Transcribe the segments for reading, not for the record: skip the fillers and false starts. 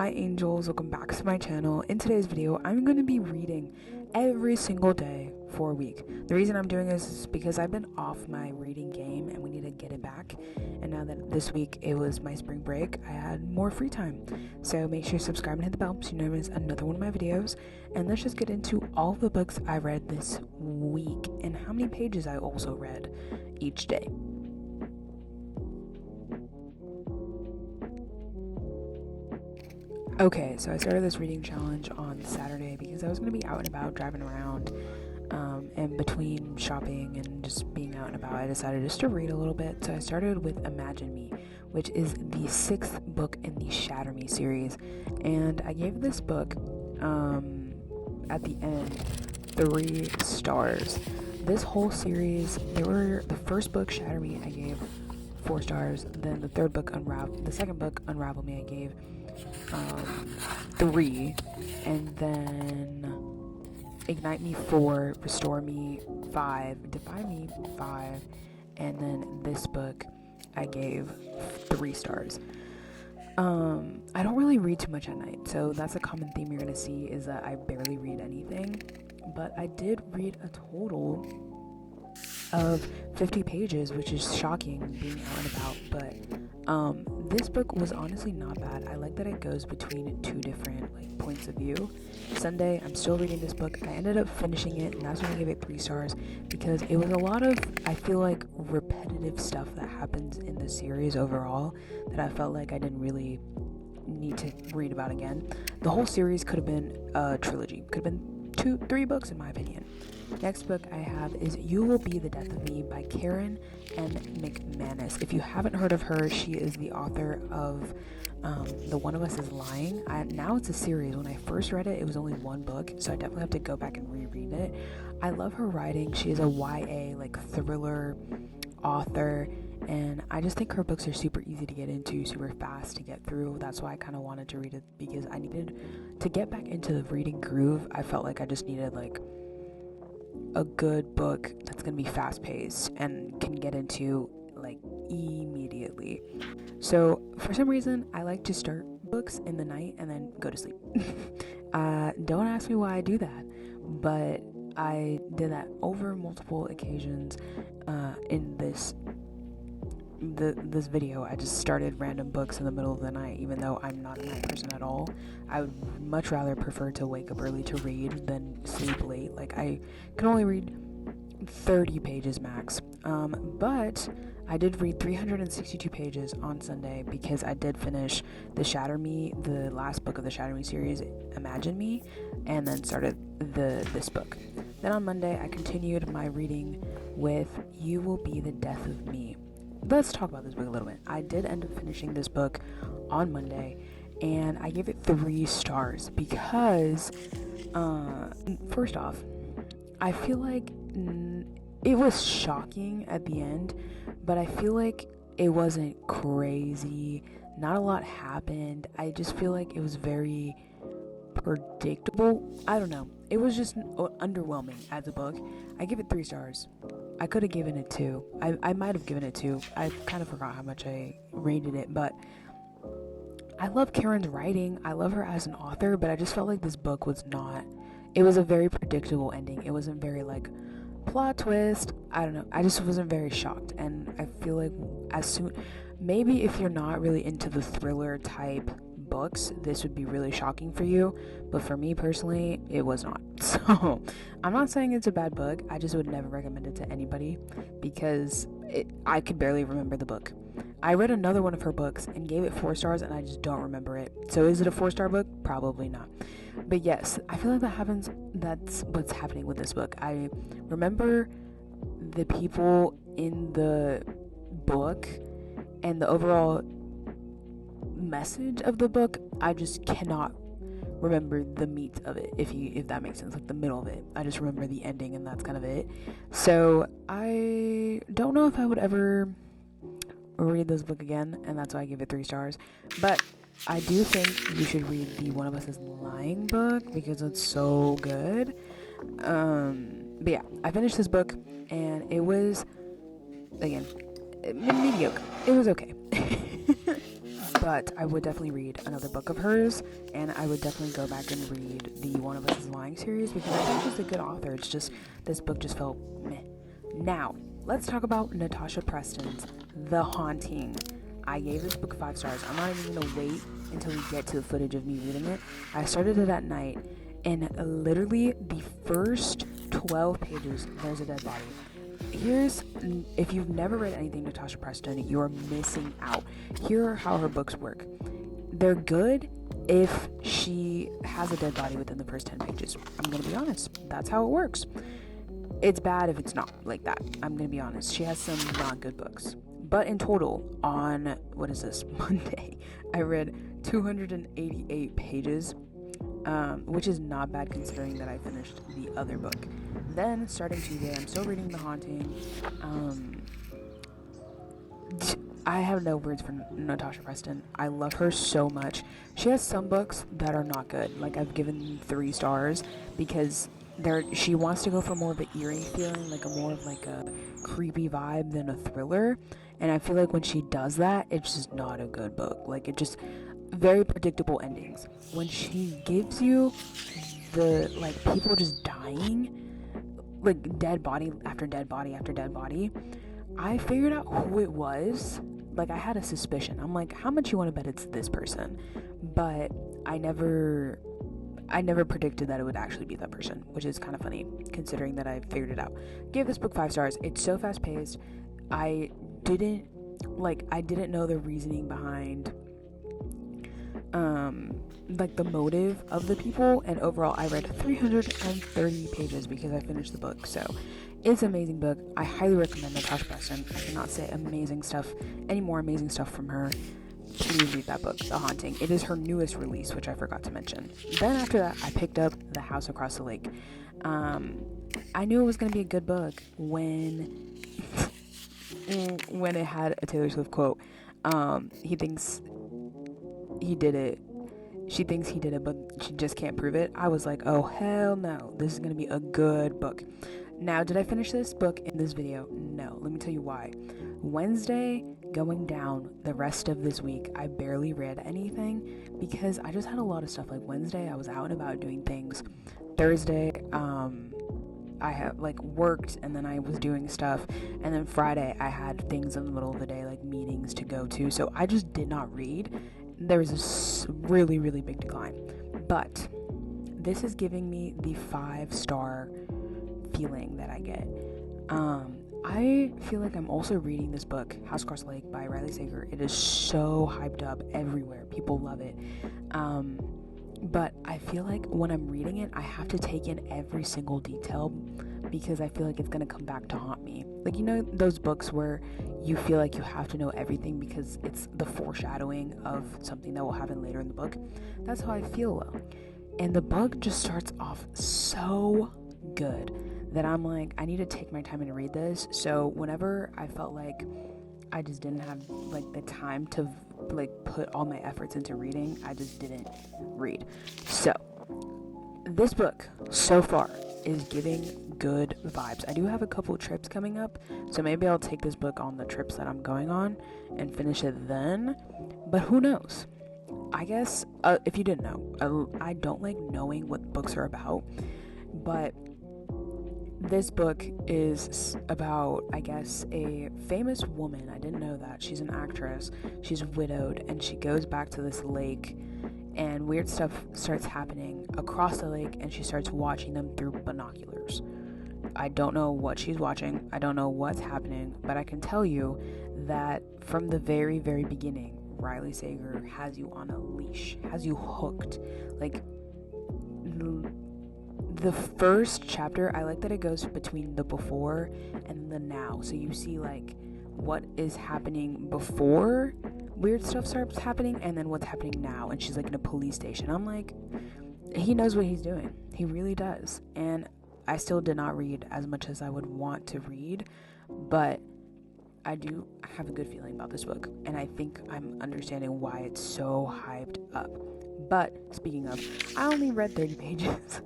Hi angels, welcome back to my channel. In today's video, I'm going to be reading every single day for a week. The reason I'm doing this is because I've been off my reading game and we need to get it back. And now that this week it was my spring break, I had more free time. So make sure you subscribe and hit the bell so you never miss another one of my videos. And let's just get into all the books I read this week and how many pages I also read each day. Okay, so I started this reading challenge on Saturday because I was going to be out and about driving around, and between shopping and just being out and about, I decided just to read a little bit. So I started with Imagine Me, which is the 6th book in the Shatter Me series, and I gave this book, at the end, 3 stars. This whole series, the first book, Shatter Me, I gave 4 stars, then the second book, Unravel Me, I gave 3, and then Ignite Me 4, Restore Me 5, Defy Me 5, and then this book I gave 3 stars. I don't really read too much at night, so that's a common theme you're gonna see, is that I barely read anything, but I did read a total of 50 pages, which is shocking being out and about, but this book was honestly not bad. I like that it goes between 2 different points of view. Sunday, I'm still reading this book. I ended up finishing it, and that's when I gave it 3 stars, because it was a lot of, I feel like, repetitive stuff that happens in the series overall that I felt like I didn't really need to read about again. The whole series could have been a trilogy, could have been 3 books in my opinion. Next book I have is You Will Be the Death of Me by Karen M. McManus. If you haven't heard of her, she is the author of The One of Us is Lying. Now it's a series. When I first read it, it was only 1 book, so I definitely have to go back and reread it. I love her writing. She is a YA, thriller author, and I just think her books are super easy to get into, super fast to get through. That's why I kind of wanted to read it, because I needed to get back into the reading groove. I felt like I just needed a good book that's gonna be fast paced and can get into immediately. So for some reason I like to start books in the night and then go to sleep. Don't ask me why I do that, but I did that over multiple occasions. In this video, I just started random books in the middle of the night, even though I'm not a night person at all. I would much rather prefer to wake up early to read than sleep late. I can only read 30 pages max, but I did read 362 pages on Sunday because I did finish the last book of the Shatter Me series, Imagine Me, and then started this book. Then on Monday I continued my reading with You Will Be the Death of Me. Let's talk about this book a little bit. I did end up finishing this book on Monday, and I gave it 3 stars because, first off, I feel like it was shocking at the end, but I feel like it wasn't crazy. Not a lot happened. I just feel like it was very predictable. I don't know. It was just underwhelming as a book. I give it 3 stars. I could have given it 2. I might have given it 2. I kind of forgot how much I rated it, but I love Karen's writing. I love her as an author, but I just felt like this book was not. It was a very predictable ending. It wasn't very plot twist. I don't know. I just wasn't very shocked, and I feel like maybe if you're not really into the thriller type books, this would be really shocking for you, but for me personally, it was not. So I'm not saying it's a bad book. I just would never recommend it to anybody because I could barely remember the book. I read another one of her books and gave it 4 stars, and I just don't remember it. So is it a 4-star book? Probably not. But yes, I feel like that's what's happening with this book. I remember the people in the book and the overall message of the book. I just cannot remember the meat of it, if that makes sense, the middle of it. I just remember the ending, and that's kind of it. So I don't know if I would ever read this book again, and that's why I give it 3 stars. But I do think you should read the One of Us is Lying book because it's so good. But yeah, I finished this book, and it was, again, mediocre. It was okay. but I would definitely read another book of hers, and I would definitely go back and read the One of Us is Lying series, because I think she's a good author. It's just, this book just felt meh. Now, let's talk about Natasha Preston's The Haunting. I gave this book 5 stars. I'm not even going to wait until we get to the footage of me reading it. I started it at night, and literally the first 12 pages, there's a dead body. If you've never read anything Natasha Preston, you're missing out. Here are how her books work. They're good if she has a dead body within the first 10 pages. I'm going to be honest. That's how it works. It's bad if it's not like that. I'm going to be honest. She has some not good books. But in total, on, Monday, I read 288 pages, which is not bad considering that I finished the other book. Then, starting Tuesday, I'm still reading The Haunting. I have no words for Natasha Preston. I love her so much. She has some books that are not good. Like, I've given 3 stars because she wants to go for more of an eerie feeling, like more of a creepy vibe than a thriller. And I feel like when she does that, it's just not a good book. Like, it just, very predictable endings. When she gives you the, people just dying, dead body after dead body after dead body, I figured out who it was. I had a suspicion. I'm like, how much you want to bet it's this person? But I never predicted that it would actually be that person, which is kind of funny considering that I figured it out. Gave this book 5 stars. It's so fast paced. I didn't know the reasoning behind the motive of the people, and overall I read 330 pages because I finished the book. So it's an amazing book. I highly recommend Natasha Preston. I cannot say any more amazing stuff from her. Please read that book, The Haunting. It is her newest release, which I forgot to mention. Then after that, I picked up The House Across the Lake. I knew it was going to be a good book when it had a Taylor Swift quote. He thinks he did it. She thinks he did it, but she just can't prove it. I was like, oh, hell no. This is going to be a good book. Now, did I finish this book in this video? No. Let me tell you why. Wednesday, going down the rest of this week, I barely read anything because I just had a lot of stuff. Wednesday, I was out and about doing things. Thursday, I had worked, and then I was doing stuff, and then Friday I had things in the middle of the day, meetings to go to, so I just did not read. There was a really, really big decline, but this is giving me the 5-star feeling that I get. I feel like I'm also reading this book, House Across the Lake by Riley Sager. It is so hyped up everywhere. People love it. But I feel like when I'm reading it, I have to take in every single detail because I feel like it's going to come back to haunt me. Those books where you feel like you have to know everything because it's the foreshadowing of something that will happen later in the book. That's how I feel. And the book just starts off so good that I'm like, I need to take my time and read this. So whenever I felt like I just didn't have the time to put all my efforts into reading, I just didn't read. So this book so far is giving good vibes. I do have a couple trips coming up, so maybe I'll take this book on the trips that I'm going on and finish it then, but who knows. I guess if you didn't know, I don't like knowing what books are about, but this book is about, I guess, a famous woman. I didn't know that. She's an actress. She's widowed, and she goes back to this lake, and weird stuff starts happening across the lake, and she starts watching them through binoculars. I don't know what she's watching. I don't know what's happening, but I can tell you that from the very, very beginning, Riley Sager has you on a leash, has you hooked. The first chapter, I like that it goes between the before and the now. So you see what is happening before weird stuff starts happening, and then what's happening now. And she's in a police station. I'm like, he knows what he's doing. He really does. And I still did not read as much as I would want to read, but I do have a good feeling about this book, and I think I'm understanding why it's so hyped up. But speaking of, I only read 30 pages.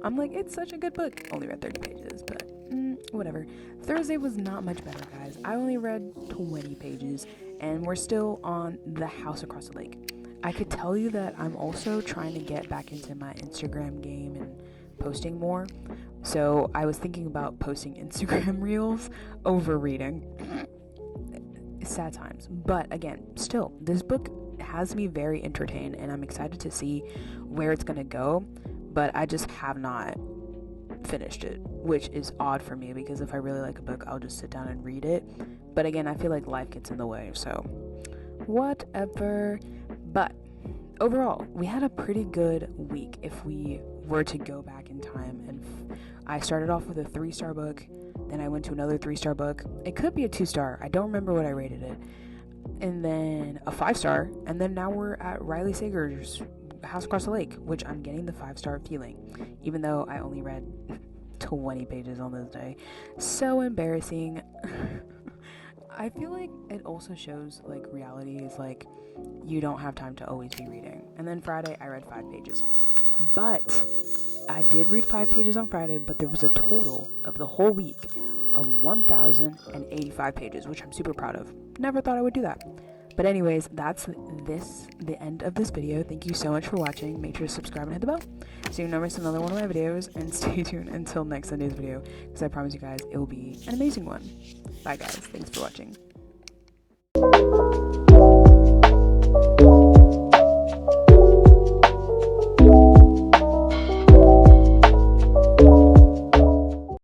I'm like, it's such a good book. Only read 30 pages, but whatever. Thursday was not much better, guys. I only read 20 pages, and we're still on The House Across the Lake. I could tell you that I'm also trying to get back into my Instagram game and posting more. So I was thinking about posting Instagram reels over reading. Sad times. But again, still, this book has me very entertained, and I'm excited to see where it's going to go. But I just have not finished it, which is odd for me, because if I really like a book, I'll just sit down and read it. But again, I feel like life gets in the way, so whatever. But overall, we had a pretty good week if we were to go back in time. And I started off with a 3-star book, then I went to another 3-star book. It could be a 2-star, I don't remember what I rated it, and then a 5-star, and then now we're at Riley Sager's House Across the Lake, which I'm getting the 5-star feeling, even though I only read 20 pages on this day. So embarrassing. I feel like it also shows, like, reality is, like, you don't have time to always be reading. And then Friday, I read 5 pages. But I did read 5 pages on Friday, but there was a total of the whole week of 1,085 pages, which I'm super proud of. Never thought I would do that. But anyways, that's the end of this video. Thank you so much for watching. Make sure to subscribe and hit the bell so you never miss another one of my videos. And stay tuned until next Sunday's video, because I promise you guys it will be an amazing one. Bye guys. Thanks for watching.